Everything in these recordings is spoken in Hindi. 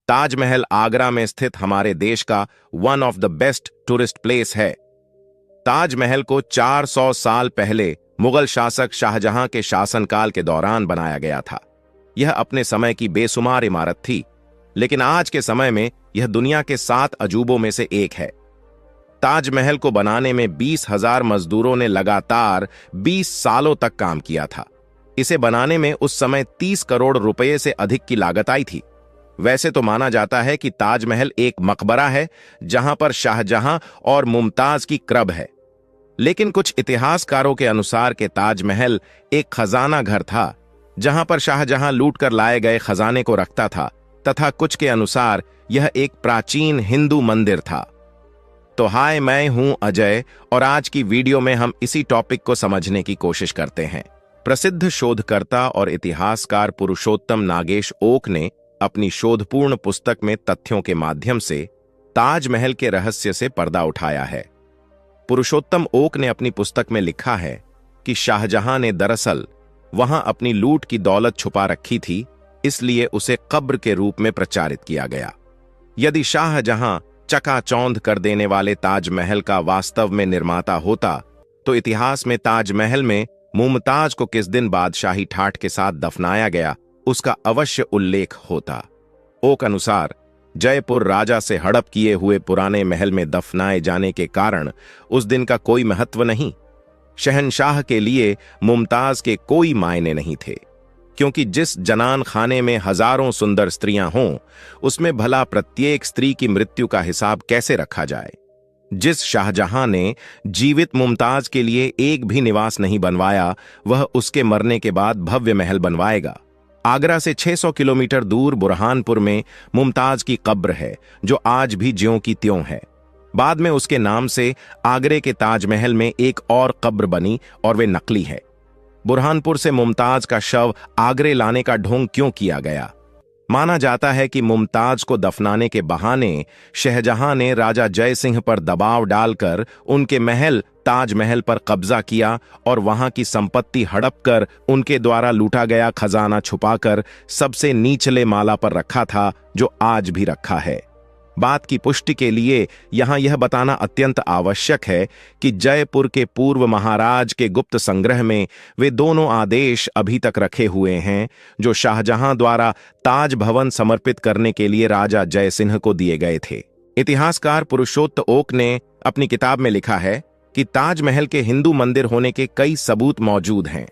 ताजमहल आगरा में स्थित हमारे देश का one of the best tourist place है। ताजमहल को 400 साल पहले मुगल शासक शाहजहां के शासनकाल के दौरान बनाया गया था। यह अपने समय की बेशुमार इमारत थी, लेकिन आज के समय में यह दुनिया के 7 अजूबों में से एक है। ताजमहल को बनाने में 20,000 मजदूरों ने लगातार 20 सालों तक काम किया था। इसे बनाने में उस समय 30 करोड़ रुपए से अधिक की लागत आई थी। वैसे तो माना जाता है कि ताजमहल एक मकबरा है जहां पर शाहजहां और मुमताज की क्रब है, लेकिन कुछ इतिहासकारों के अनुसार के ताजमहल एक खजाना घर था जहां पर शाहजहां लूट कर लाए गए खजाने को रखता था, तथा कुछ के अनुसार यह एक प्राचीन हिंदू मंदिर था। तो हाय, मैं हूं अजय और आज की वीडियो में हम इसी टॉपिक को समझने की कोशिश करते हैं। प्रसिद्ध शोधकर्ता और इतिहासकार पुरुषोत्तम नागेश ओक ने अपनी शोधपूर्ण पुस्तक में तथ्यों के माध्यम से ताजमहल के रहस्य से पर्दा उठाया है। पुरुषोत्तम ओक ने अपनी पुस्तक में लिखा है कि शाहजहां ने दरअसल वहां अपनी लूट की दौलत छुपा रखी थी, इसलिए उसे कब्र के रूप में प्रचारित किया गया। यदि शाहजहां चकाचौंध कर देने वाले ताजमहल का वास्तव में निर्माता होता, तो इतिहास में ताजमहल में मुमताज को किस दिन बादशाही ठाठ के साथ दफनाया गया, उसका अवश्य उल्लेख होता। ओक अनुसार जयपुर राजा से हड़प किए हुए पुराने महल में दफनाए जाने के कारण उस दिन का कोई महत्व नहीं। शहंशाह के लिए मुमताज के कोई मायने नहीं थे, क्योंकि जिस जनान खाने में हजारों सुंदर स्त्रियां हों, उसमें भला प्रत्येक स्त्री की मृत्यु का हिसाब कैसे रखा जाए। जिस शाहजहां ने जीवित मुमताज के लिए एक भी निवास नहीं बनवाया, वह उसके मरने के बाद भव्य महल बनवाएगा। आगरा से 600 किलोमीटर दूर बुरहानपुर में मुमताज की कब्र है, जो आज भी ज्यों की त्यों है। बाद में उसके नाम से आगरे के ताजमहल में एक और कब्र बनी और वे नकली है। बुरहानपुर से मुमताज का शव आगरे लाने का ढोंग क्यों किया गया? माना जाता है कि मुमताज को दफनाने के बहाने शाहजहां ने राजा जय सिंह पर दबाव डालकर उनके महल ताजमहल पर कब्जा किया और वहां की संपत्ति हड़प कर उनके द्वारा लूटा गया खजाना छुपाकर सबसे निचले माला पर रखा था, जो आज भी रखा है। बात की पुष्टि के लिए यहां यह बताना अत्यंत आवश्यक है कि जयपुर के पूर्व महाराज के गुप्त संग्रह में वे दोनों आदेश अभी तक रखे हुए हैं, जो शाहजहां द्वारा ताज भवन समर्पित करने के लिए राजा जय सिंह को दिए गए थे। इतिहासकार पुरुषोत्तम ओक ने अपनी किताब में लिखा है कि ताजमहल के हिंदू मंदिर होने के कई सबूत मौजूद हैं।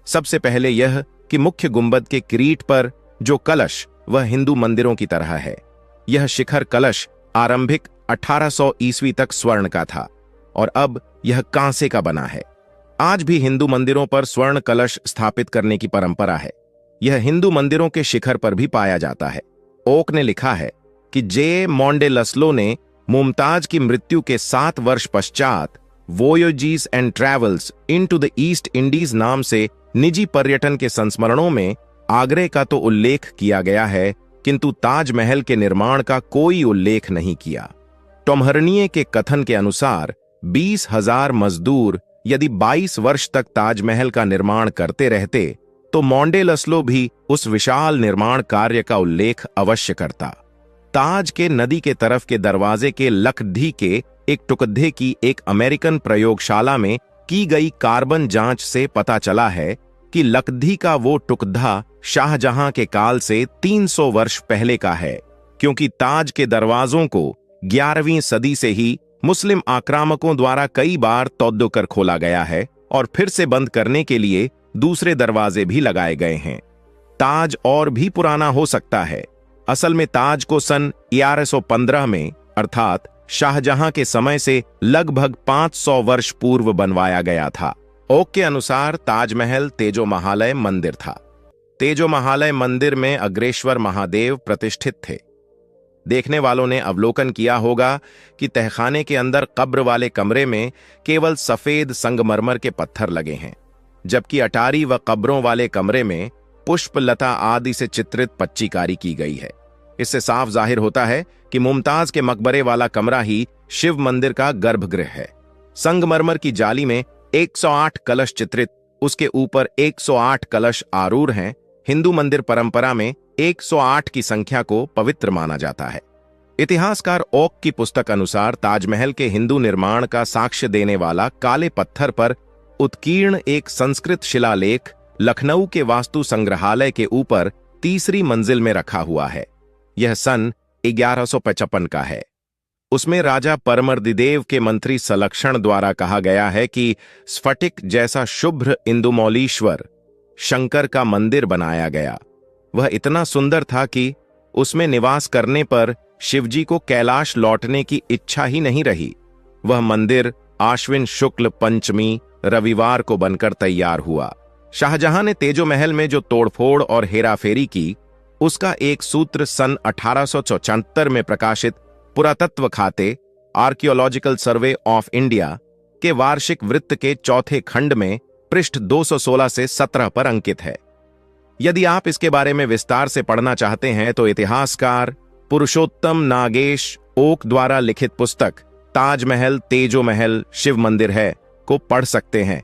सबसे पहले यह कि मुख्य गुंबद के किरीट पर जो कलश, वह हिंदू मंदिरों की तरह है। यह शिखर कलश आरंभिक 1800 ईस्वी तक स्वर्ण का था और अब यह कांसे का बना है। आज भी हिंदू मंदिरों पर स्वर्ण कलश स्थापित करने की परंपरा है। यह हिंदू मंदिरों के शिखर पर भी पाया जाता है। ओक ने लिखा है कि जे मोंडेलसलो ने मुमताज की मृत्यु के 7 वर्ष पश्चात voyages and travels into the East Indies नाम से निजी पर्यटन के संस्मरणों में आगरे का तो उल्लेख किया गया है, किंतु ताजमहल के निर्माण का कोई उल्लेख नहीं किया। टोमहरनिये के कथन के अनुसार 20,000 मजदूर यदि 22 वर्ष तक ताजमहल का निर्माण करते रहते, तो मोंडेलसलो भी उस विशाल निर्माण कार्य का उल्लेख अवश्य करता। ताज के नदी के तरफ के दरवाजे के लकड़ी के एक टुकड़े की एक अमेरिकन प्रयोगशाला में की गई कार्बन जांच से पता चला है कि लकड़ी का वो टुकड़ा शाहजहां के काल से 300 वर्ष पहले का है, क्योंकि ताज के दरवाजों को 11वीं सदी से ही मुस्लिम आक्रामकों द्वारा कई बार तोड़ कर खोला गया है और फिर से बंद करने के लिए दूसरे दरवाजे भी लगाए गए हैं। ताज और भी पुराना हो सकता है। असल में ताज को सन 1115 में, अर्थात शाहजहां के समय से लगभग 500 वर्ष पूर्व बनवाया गया था। ओक के अनुसार ताजमहल तेजोमहालय मंदिर था। तेजोमहालय मंदिर में अग्रेश्वर महादेव प्रतिष्ठित थे। देखने वालों ने अवलोकन किया होगा कि तहखाने के अंदर कब्र वाले कमरे में केवल सफेद संगमरमर के पत्थर लगे हैं, जबकि अटारी व कब्रों वाले कमरे में पुष्प लता आदि से चित्रित पच्चीकारी की गई है। इससे साफ जाहिर होता है कि मुमताज के मकबरे वाला कमरा ही शिव मंदिर का गर्भगृह है। संगमरमर की जाली में 108 कलश चित्रित, उसके ऊपर 108 कलश आरूढ़ हैं। हिंदू मंदिर परंपरा में 108 की संख्या को पवित्र माना जाता है। इतिहासकार ओक की पुस्तक अनुसार ताजमहल के हिंदू निर्माण का साक्ष्य देने वाला काले पत्थर पर उत्कीर्ण एक संस्कृत शिलालेख लखनऊ के वास्तु संग्रहालय के ऊपर तीसरी मंजिल में रखा हुआ है। यह सन 1155 का है। उसमें राजा परमर्दिदेव के मंत्री सलक्षण द्वारा कहा गया है कि स्फटिक जैसा शुभ्र इंदुमौलीश्वर शंकर का मंदिर बनाया गया। वह इतना सुंदर था कि उसमें निवास करने पर शिवजी को कैलाश लौटने की इच्छा ही नहीं रही। वह मंदिर आश्विन शुक्ल पंचमी रविवार को बनकर तैयार हुआ। शाहजहां ने तेजो महल में जो तोड़फोड़ और हेराफेरी की, उसका एक सूत्र सन 1874 में प्रकाशित पुरातत्व खाते आर्कियोलॉजिकल सर्वे ऑफ इंडिया के वार्षिक वृत्त के चौथे खंड में पृष्ठ 216 से 17 पर अंकित है। यदि आप इसके बारे में विस्तार से पढ़ना चाहते हैं तो इतिहासकार पुरुषोत्तम नागेश ओक द्वारा लिखित पुस्तक ताजमहल तेजो महल शिव मंदिर है को पढ़ सकते हैं।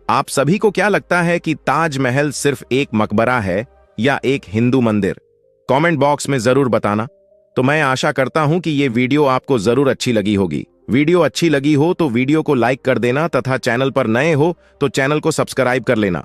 आप सभी को क्या लगता है कि ताजमहल सिर्फ एक मकबरा है या एक हिंदू मंदिर? कमेंट बॉक्स में जरूर बताना। तो मैं आशा करता हूं कि ये वीडियो आपको जरूर अच्छी लगी होगी। वीडियो अच्छी लगी हो तो वीडियो को लाइक कर देना तथा चैनल पर नए हो तो चैनल को सब्सक्राइब कर लेना।